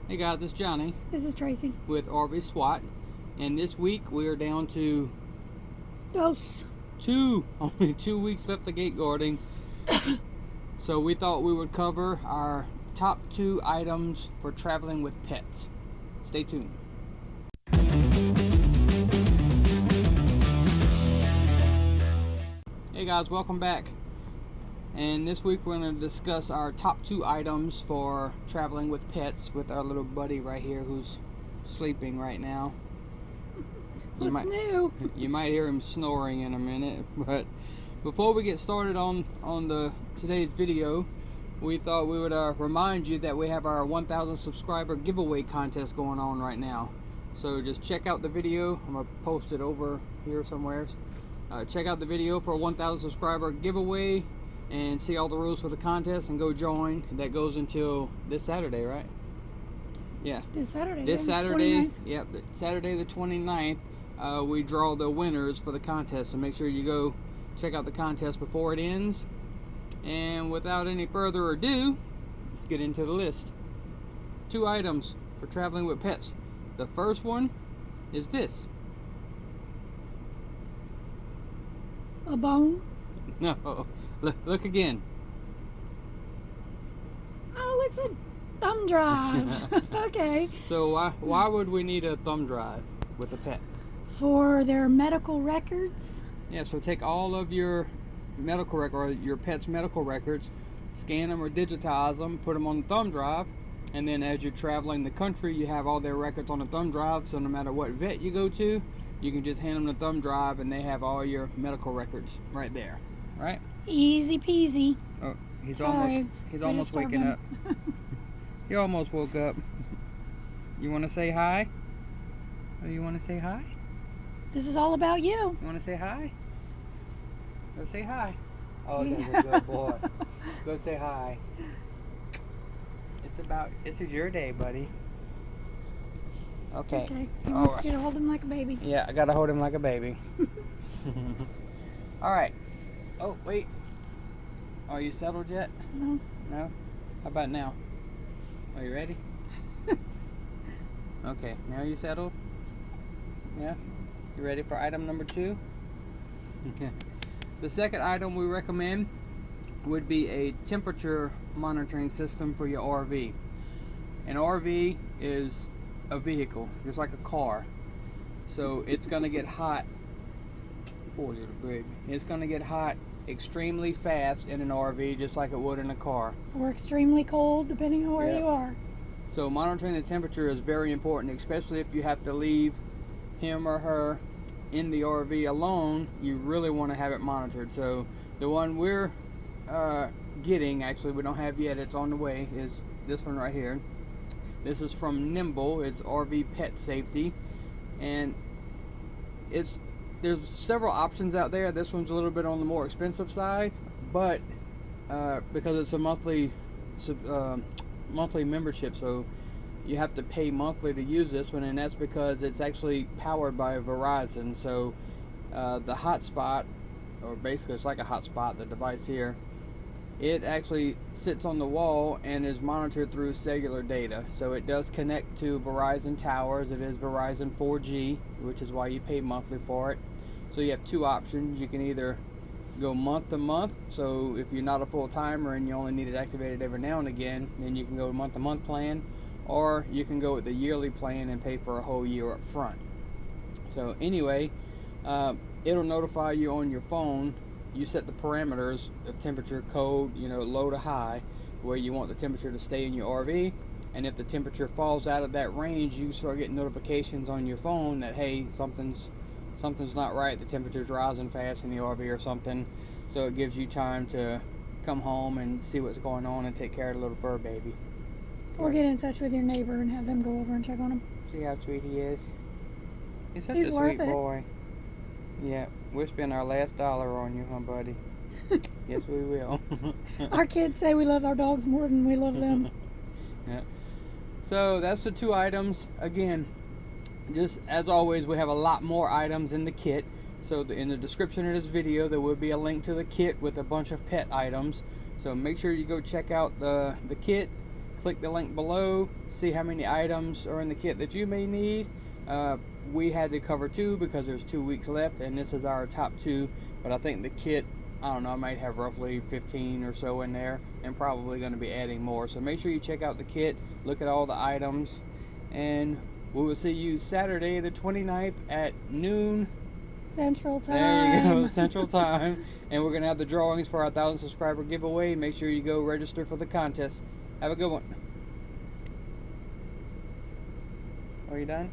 Hey guys, it's Johnny This is Tracy. with RV SWAT, and this week we are down to only 2 weeks left of gate guarding. So we thought we would cover our top 2 items for traveling with pets. Stay tuned. Hey guys, welcome back. And this week we're going to discuss our top 2 items for traveling with pets with our little buddy right here who's sleeping right now. What's new? You might hear him snoring in a minute, but before we get started on today's video, we thought we would remind you that we have our 1,000 subscriber giveaway contest going on right now. So just check out the video. I'm going to post it over here somewhere. Check out the video for a 1,000 subscriber giveaway and see all the rules for the contest and go join. That goes until this Saturday, right? Yeah. This Saturday. This Saturday. 29th. Yep. Saturday the 29th. We draw the winners for the contest. So make sure you go check out the contest before it ends. And without any further ado, let's get into the list. 2 items for traveling with pets. The first one is this. A bone. No. Look again. Oh, it's a thumb drive. Okay. So why would we need a thumb drive with a pet? For their medical records. Yeah, so take all of your medical record, or your pet's medical records, scan them or digitize them, put them on the thumb drive, and then as you're traveling the country, you have all their records on the thumb drive, so no matter what vet you go to, you can just hand them the thumb drive and they have all your medical records right there, right? Easy peasy. Oh, he's Sorry. almost waking up. You almost woke up. You want to say hi? Oh, you want to say hi? This is all about you. You want to say hi? Go say hi. Oh, that's a good boy. Go say hi. This is your day, buddy. Okay. Okay. He wants you to hold him like a baby. Yeah, I gotta hold him like a baby. All right. Oh, wait. Are you settled yet? No. No? How about now? Are you ready? Okay, now you settled? Yeah? You ready for item number 2? The second item we recommend would be a temperature monitoring system for your RV. An RV is a vehicle, just like a car. So it's gonna get hot. Poor little baby. It's gonna get hot extremely fast in an RV, just like it would in a car. Or extremely cold, depending on where you are. So monitoring the temperature is very important, especially if you have to leave him or her in the RV alone. You really want to have it monitored. So the one we're getting, actually we don't have yet, it's on the way, is this one right here. This is from Nimble. It's RV Pet Safety, and there's several options out there. This one's a little bit on the more expensive side, but because it's a monthly membership, so you have to pay monthly to use this one, and that's because it's actually powered by Verizon. So the hotspot, or basically it's like a hotspot, the device here, it actually sits on the wall and is monitored through cellular data. So it does connect to Verizon towers. It is Verizon 4G, which is why you pay monthly for it. So you have 2 options. You can either go month to month, so if you're not a full-timer and you only need it activated every now and again, then you can go month-to-month plan, or you can go with the yearly plan and pay for a whole year up front. So anyway, it'll notify you on your phone. You set the parameters of temperature, cold, low to high, where you want the temperature to stay in your RV. And if the temperature falls out of that range, you start getting notifications on your phone that, hey, something's not right, the temperature's rising fast in the RV or something. So it gives you time to come home and see what's going on and take care of the little fur baby. Or get in touch with your neighbor and have them go over and check on him. See how sweet he is? He's such He's a worth sweet it. boy. Yeah, we'll spend our last dollar on you, huh, buddy? Yes, we will. Our kids say we love our dogs more than we love them. Yeah. So that's the 2 items. Again, just as always, we have a lot more items in the kit. So in the description of this video, there will be a link to the kit with a bunch of pet items. So make sure you go check out the kit, click the link below, see how many items are in the kit that you may need. We had to cover 2 because there's 2 weeks left, and this is our top 2, but I think the kit, I don't know, I might have roughly 15 or so in there, and probably going to be adding more. So make sure you check out the kit, look at all the items, and we will see you Saturday the 29th at noon Central Time. There you go, Central Time. And we're going to have the drawings for our 1,000 subscriber giveaway. Make sure you go register for the contest. Have a good one. Are you done?